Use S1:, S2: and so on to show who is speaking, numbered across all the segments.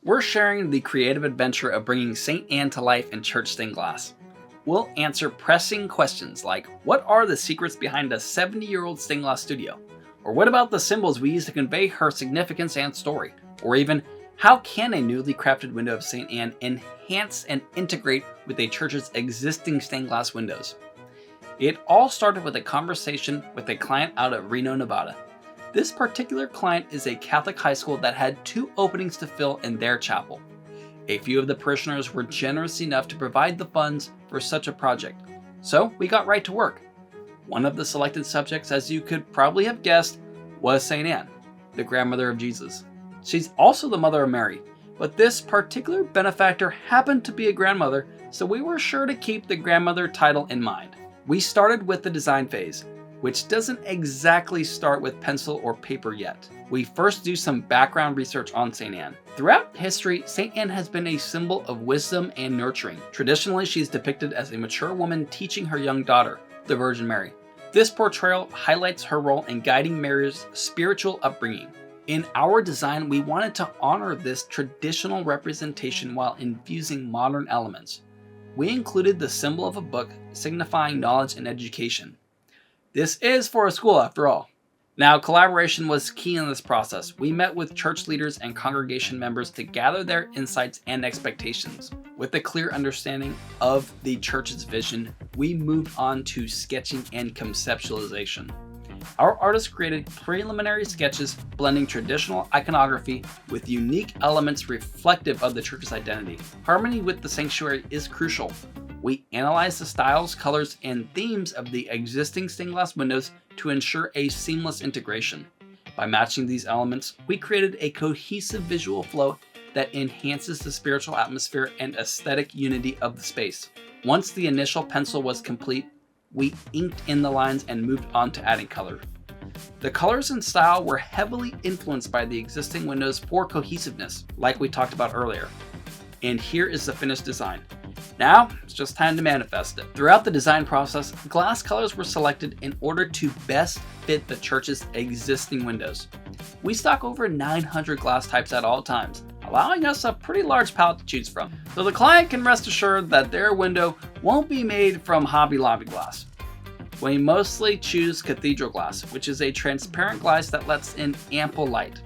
S1: We're sharing the creative adventure of bringing St. Anne to life in church stained glass. We'll answer pressing questions like, what are the secrets behind a 70-year-old stained glass studio? Or what about the symbols we use to convey her significance and story? Or even, how can a newly crafted window of St. Anne enhance and integrate with a church's existing stained glass windows? It all started with a conversation with a client out of Reno, Nevada. This particular client is a Catholic high school that had 2 openings to fill in their chapel. A few of the parishioners were generous enough to provide the funds for such a project, so we got right to work. One of the selected subjects, as you could probably have guessed, was St. Anne, the grandmother of Jesus. She's also the mother of Mary, but this particular benefactor happened to be a grandmother, so we were sure to keep the grandmother title in mind. We started with the design phase, which doesn't exactly start with pencil or paper yet. We first do some background research on St. Anne. Throughout history, St. Anne has been a symbol of wisdom and nurturing. Traditionally, she's depicted as a mature woman teaching her young daughter, the Virgin Mary. This portrayal highlights her role in guiding Mary's spiritual upbringing. In our design, we wanted to honor this traditional representation while infusing modern elements. We included the symbol of a book signifying knowledge and education. This is for a school after all. Now, collaboration was key in this process. We met with church leaders and congregation members to gather their insights and expectations. With a clear understanding of the church's vision, we moved on to sketching and conceptualization. Our artists created preliminary sketches blending traditional iconography with unique elements reflective of the church's identity. Harmony with the sanctuary is crucial. We analyzed the styles, colors, and themes of the existing stained glass windows to ensure a seamless integration. By matching these elements, we created a cohesive visual flow that enhances the spiritual atmosphere and aesthetic unity of the space. Once the initial pencil was complete, we inked in the lines and moved on to adding color. The colors and style were heavily influenced by the existing windows for cohesiveness, like we talked about earlier. And here is the finished design. Now, it's just time to manifest it. Throughout the design process, glass colors were selected in order to best fit the church's existing windows. We stock over 900 glass types at all times, allowing us a pretty large palette to choose from, so the client can rest assured that their window won't be made from Hobby Lobby glass. We mostly choose cathedral glass, which is a transparent glass that lets in ample light.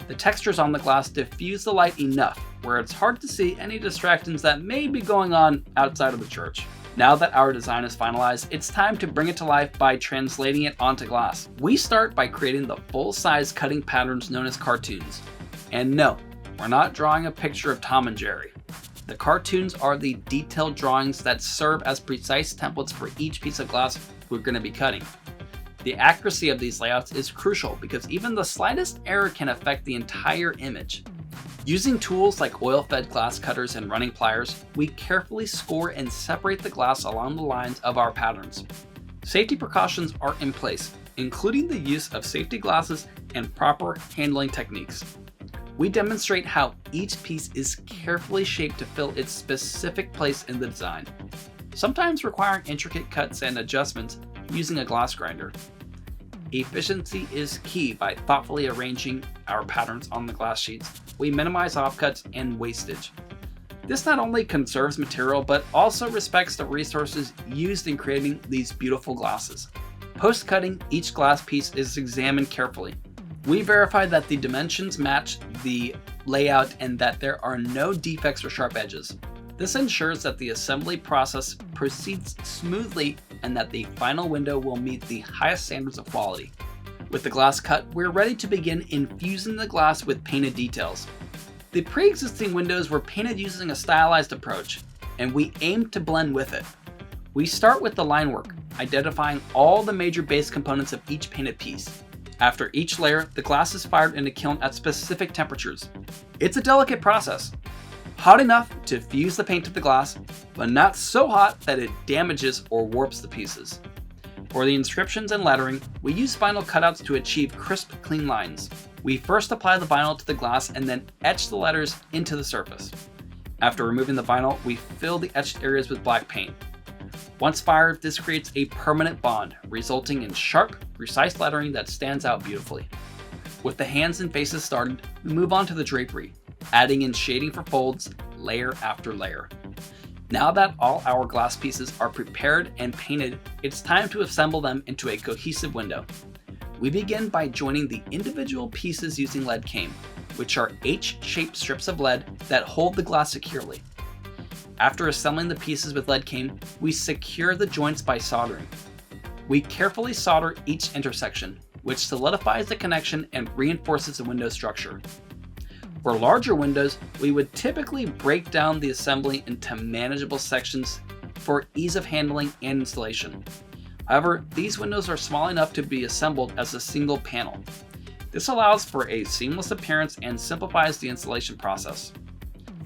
S1: The textures on the glass diffuse the light enough where it's hard to see any distractions that may be going on outside of the church. Now that our design is finalized, it's time to bring it to life by translating it onto glass. We start by creating the full-size cutting patterns known as cartoons. And no, we're not drawing a picture of Tom and Jerry. The cartoons are the detailed drawings that serve as precise templates for each piece of glass we're going to be cutting. The accuracy of these layouts is crucial because even the slightest error can affect the entire image. Using tools like oil-fed glass cutters and running pliers, we carefully score and separate the glass along the lines of our patterns. Safety precautions are in place, including the use of safety glasses and proper handling techniques. We demonstrate how each piece is carefully shaped to fill its specific place in the design, sometimes requiring intricate cuts and adjustments using a glass grinder. Efficiency is key. By thoughtfully arranging our patterns on the glass sheets, we minimize offcuts and wastage. This not only conserves material, but also respects the resources used in creating these beautiful glasses. Post-cutting, each glass piece is examined carefully. We verify that the dimensions match the layout and that there are no defects or sharp edges. This ensures that the assembly process proceeds smoothly and that the final window will meet the highest standards of quality. With the glass cut, we're ready to begin infusing the glass with painted details. The pre-existing windows were painted using a stylized approach, and we aimed to blend with it. We start with the line work, identifying all the major base components of each painted piece. After each layer, the glass is fired in a kiln at specific temperatures. It's a delicate process. Hot enough to fuse the paint to the glass, but not so hot that it damages or warps the pieces. For the inscriptions and lettering, we use vinyl cutouts to achieve crisp, clean lines. We first apply the vinyl to the glass and then etch the letters into the surface. After removing the vinyl, we fill the etched areas with black paint. Once fired, this creates a permanent bond, resulting in sharp, precise lettering that stands out beautifully. With the hands and faces started, we move on to the drapery. adding in shading for folds, layer after layer. Now that all our glass pieces are prepared and painted, it's time to assemble them into a cohesive window. We begin by joining the individual pieces using lead came, which are H-shaped strips of lead that hold the glass securely. After assembling the pieces with lead came, we secure the joints by soldering. We carefully solder each intersection, which solidifies the connection and reinforces the window structure. For larger windows, we would typically break down the assembly into manageable sections for ease of handling and installation. However, these windows are small enough to be assembled as a single panel. This allows for a seamless appearance and simplifies the installation process.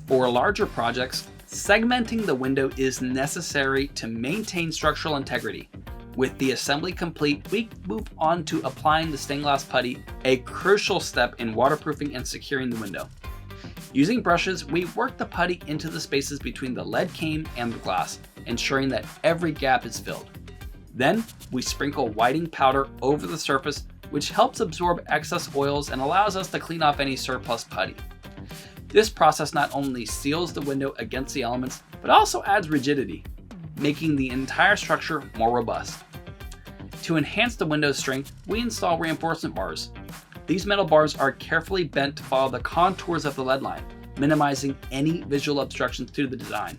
S1: For larger projects, segmenting the window is necessary to maintain structural integrity. With the assembly complete, we move on to applying the stained glass putty, a crucial step in waterproofing and securing the window. Using brushes, we work the putty into the spaces between the lead came and the glass, ensuring that every gap is filled. Then, we sprinkle whitening powder over the surface, which helps absorb excess oils and allows us to clean off any surplus putty. This process not only seals the window against the elements, but also adds rigidity, making the entire structure more robust. To enhance the window's strength, we install reinforcement bars. These metal bars are carefully bent to follow the contours of the lead line, minimizing any visual obstructions to the design.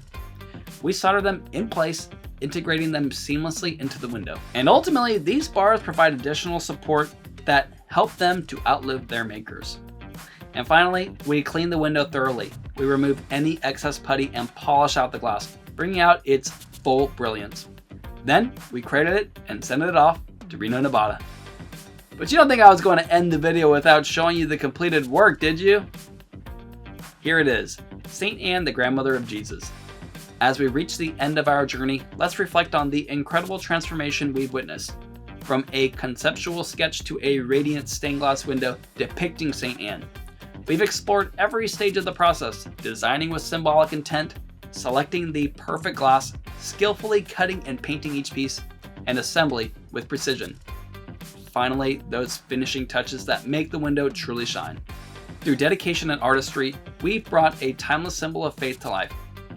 S1: We solder them in place, integrating them seamlessly into the window. And ultimately, these bars provide additional support that help them to outlive their makers. And finally, we clean the window thoroughly. We remove any excess putty and polish out the glass, bringing out its full brilliance. Then we cradle it and send it off to Reno, Nevada. But you don't think I was going to end the video without showing you the completed work, did you? Here it is, St. Anne, the grandmother of Jesus. As we reach the end of our journey, let's reflect on the incredible transformation we've witnessed. From a conceptual sketch to a radiant stained glass window depicting St. Anne. We've explored every stage of the process, designing with symbolic intent, selecting the perfect glass, skillfully cutting and painting each piece, and assembly with precision. Finally, those finishing touches that make the window truly shine. Through dedication and artistry, we've brought a timeless symbol of faith to life.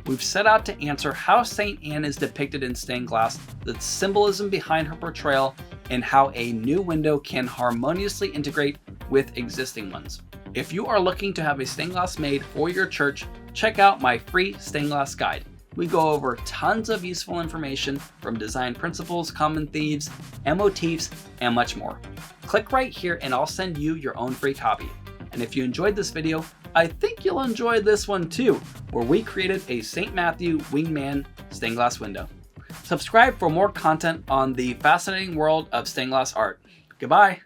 S1: We've set out to answer how St. Anne is depicted in stained glass, the symbolism behind her portrayal, and how a new window can harmoniously integrate with existing ones. If you are looking to have a stained glass made for your church, check out my free stained glass guide. We go over tons of useful information from design principles, common themes, and motifs, and much more. Click right here and I'll send you your own free copy. And if you enjoyed this video, I think you'll enjoy this one too, where we created a St. Matthew Wingman stained glass window. Subscribe for more content on the fascinating world of stained glass art. Goodbye.